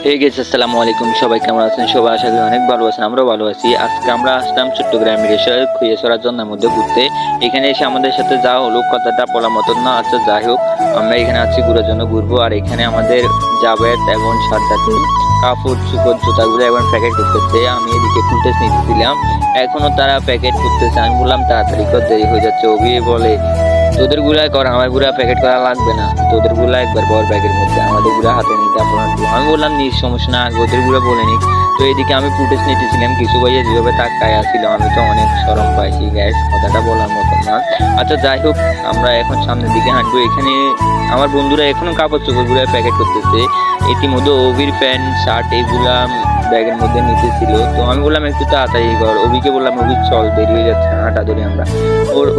হে গেছে আসসালামু আলাইকুম, সবাই কেমন আছেন? সবাই আশা করি অনেক ভালো আছেন। আমরাও ভালো আছি। আজকে আমরা আসলাম চট্টগ্রামের এসে খুইয়াছড়া জন্নার মধ্যে ঘুরতে। এখানে এসে আমাদের সাথে যা হলো কথাটা বলার মতন না। আচ্ছা যাই হোক, আমরা এখানে আছি ঘুরার জন্য ঘুরবো। আর এখানে আমাদের জাভেদ এবং সাজ্জাদ কাপড় চোপড় জুতাগুলো এবং প্যাকেট করতেছে। আমি এদিকে ফুটেজ নিতেছিলাম, এখনো তারা প্যাকেট করতেছে। আমি বললাম তাড়াতাড়ি কর, দেরি হয়ে যাচ্ছে। অভি বলে তোদের গুলাই কর, আমার গুলা প্যাকেট করা লাগবে না, তোদের গুলা একবার বড় ব্যাগের মধ্যে, আমাদের গুলা হাতে নিতে আপনার। আমি বললাম নিস, সমস্যা না, ওদের গুলা বলে নিক। তো এদিকে আমি ফুটেজ নিতেছিলাম, কিছু ভাইয়া যেভাবে তাকায় আসছিল, আমি তো অনেক শরম পাইছি গ্যাস, কথাটা বলার মতো না। আচ্ছা যাই হোক, আমরা এখন সামনের দিকে হাঁটবো। এখানে আমার বন্ধুরা এখনো কাপড় চোপড় গুলা প্যাকেট করতেছে। ইতিমধ্যে অভির প্যান্ট শার্ট এগুলা ব্যাগের মধ্যে নিতেছিল। তো আমি বললাম একটু তাড়াতাড়ি কর। অভিকে বললাম অভি চল, দেরি হয়ে যাচ্ছে, হাঁটা ধরি আমরা।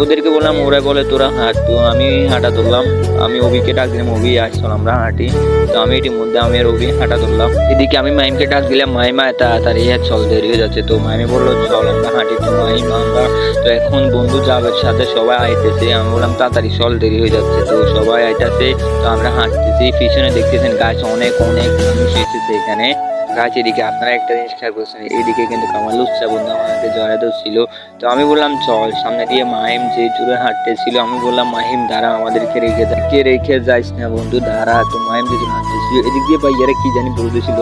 ওদেরকে বললাম, ওরা বলে তোরা হাঁট। তো আমি হাঁটা ধরলাম। আমি অভিকে ডাক দিলাম, অভি আসল আমরা হাঁটি। তো আমি এটির মধ্যে আমি আর অভি হাঁটা ধরলাম। এদিকে আমি মাইমকে ডাক দিলাম, মাইমা তাড়াতাড়ি চল, দেরি হয়ে যাচ্ছে। তো মাইমে বললো চল আমরা হাঁটি। তো মাইম আমরা তো এখন বন্ধু যাবের সাথে সবাই আইতেছে। আমি বললাম তাড়াতাড়ি চল, দেরি হয়ে যাচ্ছে। তো সবাই আইতেছে, তো আমরা হাঁটতেছি। পিছনে দেখতেছেন গাছ অনেক অনেক মানুষ এসেছে এখানে। গাছ এদিকে আপনারা একটা জিনিস খেয়াল করছেন, এইদিকে কিন্তু কামাল লুচ্চা বন্ধু আমাদের জড়াতে ছিল। তো আমি বললাম চল সামনে দিয়ে। মাহিম যে জুড়ে হাঁটতেছিল, আমি বললাম মাহিম দাঁড়া, আমাদেরকে রেখে যাইস না বন্ধু, দাঁড়া। তো মাহিম যে হাঁটতেছিল এদিক দিয়ে ভাইয়ারা কি জানি বলতেছিল,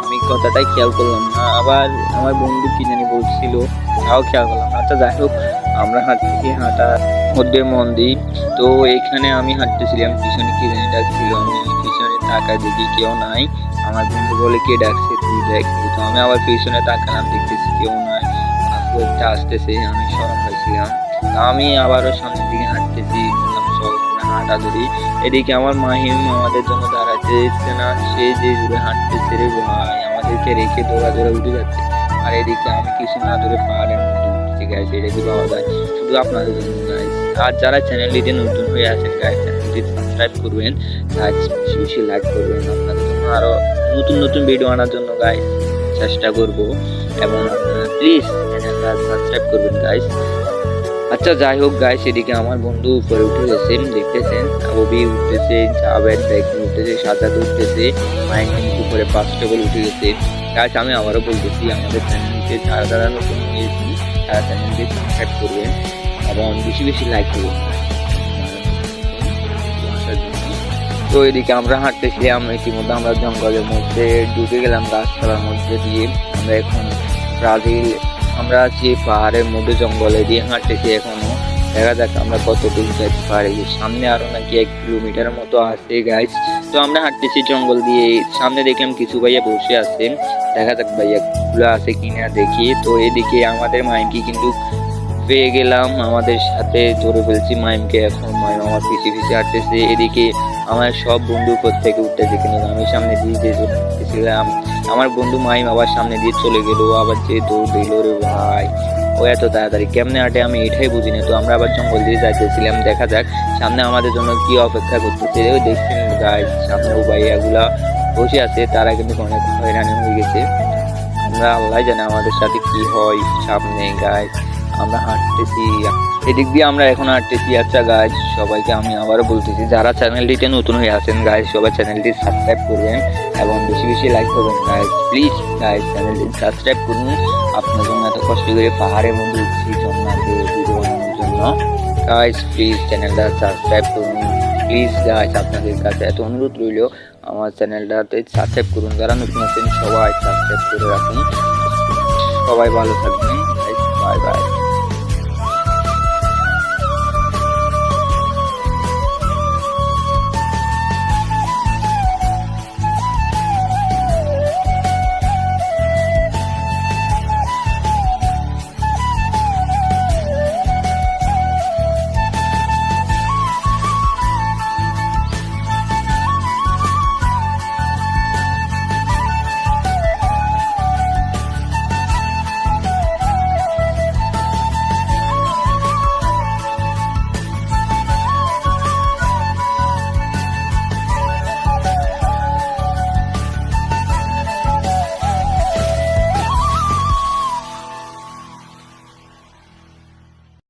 আমি কথাটাই খেয়াল করলাম না। আবার আমার বন্ধু কি জানি বলছিল, তাও খেয়াল করলাম না। আচ্ছা যাই হোক, আমরা হাঁটতেছি, হাঁটার মধ্যে মন দিই। তো এখানে আমি হাঁটতেছিলাম, পিছনে কি জানি ডাকছিল, আমি পিছনে তাকায় দেখি কেউ নাই। আমার বন্ধু বলে কে ডাকছে, তুই দেখ। তো আমি আবার পিছনে তাকালাম, দেখতেছি কেউ নাই। আপু একটা আসতেছে, আমি শরম পাইছিলাম। আমি আবারও সামনের দিকে হাঁটতেছি, বললাম চল আমরা হাঁটা ধরি। এদিকে আমার মাহিম আমাদের জন্য দাঁড়াতে না, সে যে জুড়ে হাঁটতেছে রে ভাই, আমাদেরকে রেখে দৌড়া দৌড়া উঠে যাচ্ছে। আর এদিকে আমি কিছু না ধরে পাহাড়ের মধ্যে উঠতে গেছি। এটা কি পাওয়া যায় শুধু আপনাদের জন্য গাইস। আর যারা চ্যানেলটিতে নতুন হয়ে আছেন গাইস, চ্যানেলটি সাবস্ক্রাইব করবেন, বেশি বেশি লাইক করবেন। আপনাদের জন্য আরো নতুন নতুন ভিডিও আনার জন্য গাইস চেষ্টা করব, এবং আপনারা প্লিজ চ্যানেলটা সাবস্ক্রাইব করবেন গাইস। আচ্ছা যাই হোক গাইস, এদিকে আমার বন্ধু উপরে উঠে গেছে, দেখতেছেন। অভি উঠতেছে, জাভেদ দেখে উঠতেছে, সাজাদ উঠতেছে, মাইক কিন্তু উপরে 5 টেবল উঠে গেছে। গাইস আমি আবারও বলতেছি, আমাদের চ্যানেলকে যারা যারা নতুন হয়েছি তারা চ্যানেলকে সাবস্ক্রাইব করবেন এবং বেশি বেশি লাইক করবেন। তো এদিকে আমরা হাঁটতেছিলাম, ইতিমধ্যে আমরা জঙ্গলের মধ্যে ঢুকে গেলাম, গাছপালার মধ্যে দিয়ে। আমরা এখন ব্রাজিল, আমরা যে পাহাড়ের মধ্যে জঙ্গলে দিয়ে হাঁটতেছি এখনো। দেখা যাক আমরা কতটুকু যেতে পারি। সামনে আরো নাকি 1 কিলোমিটার মতো আছে গাইস। তো আমরা হাঁটতেছি জঙ্গল দিয়ে, সামনে দেখলাম কিছু ভাইয়া বসে আছে। দেখা যাক ভাইয়া গুলো আছে কিনা দেখি। তো এদিকে আমাদের মাইমকে কিন্তু পেয়ে গেলাম, আমাদের সাথে ধরে ফেলছি মাইমকে। এখন মাইম আমার পিছিয়ে পিছিয়ে হাঁটতেছে। এদিকে আমার সব বন্ধু থেকে উঠতেছে, কিন্তু আমি সামনে দিয়ে যে হাঁটতেছিলাম, আমার বন্ধু মাইম আবার সামনে দিয়ে চলে গেল, আবার যে দৌড় দিল রে ভাই। ও এত তাড়াতাড়ি কেমনে হাঁটে আমি এটাই বুঝি না। তো আমরা আবার জঙ্গল দিয়ে যাইতেছিলাম, দেখা যাক সামনে আমাদের জন্য কি অপেক্ষা করতেছে। ওই দেখছেন গাইস, সামনে ও ভাইয়াগুলা বসে আছে, তারা কিন্তু অনেক হয়রানি হয়ে গেছে। আমরা আল্লাহ জানে আমাদের সাথে কি হয় সামনে গাইস। আমরা হাঁটতেছি, এদিক দিয়ে আমরা এখন হাঁটতেছি। আচ্ছা গাইস, সবাইকে আমি আবারও বলতেছি, যারা চ্যানেলটিতে নতুন হয়ে আছেন গাইস, সবাই চ্যানেলটি সাবস্ক্রাইব করবেন এবং বেশি বেশি লাইক করবেন গাইস। প্লিজ গাইস চ্যানেলটি সাবস্ক্রাইব করুন। আপনার জন্য এত কষ্ট করে পাহাড়ের মধ্যে উঠছি ভিডিও বানানোর জন্য। গাইস প্লিজ চ্যানেলটা সাবস্ক্রাইব করুন, প্লিজ গাইস। আপনাদের কাছে এত অনুরোধ রইল, আমার চ্যানেলটাতে সাবস্ক্রাইব করুন। যারা নতুন আছেন সবাই সাবস্ক্রাইব করে রাখুন। সবাই ভালো থাকবেন, বাই বাই।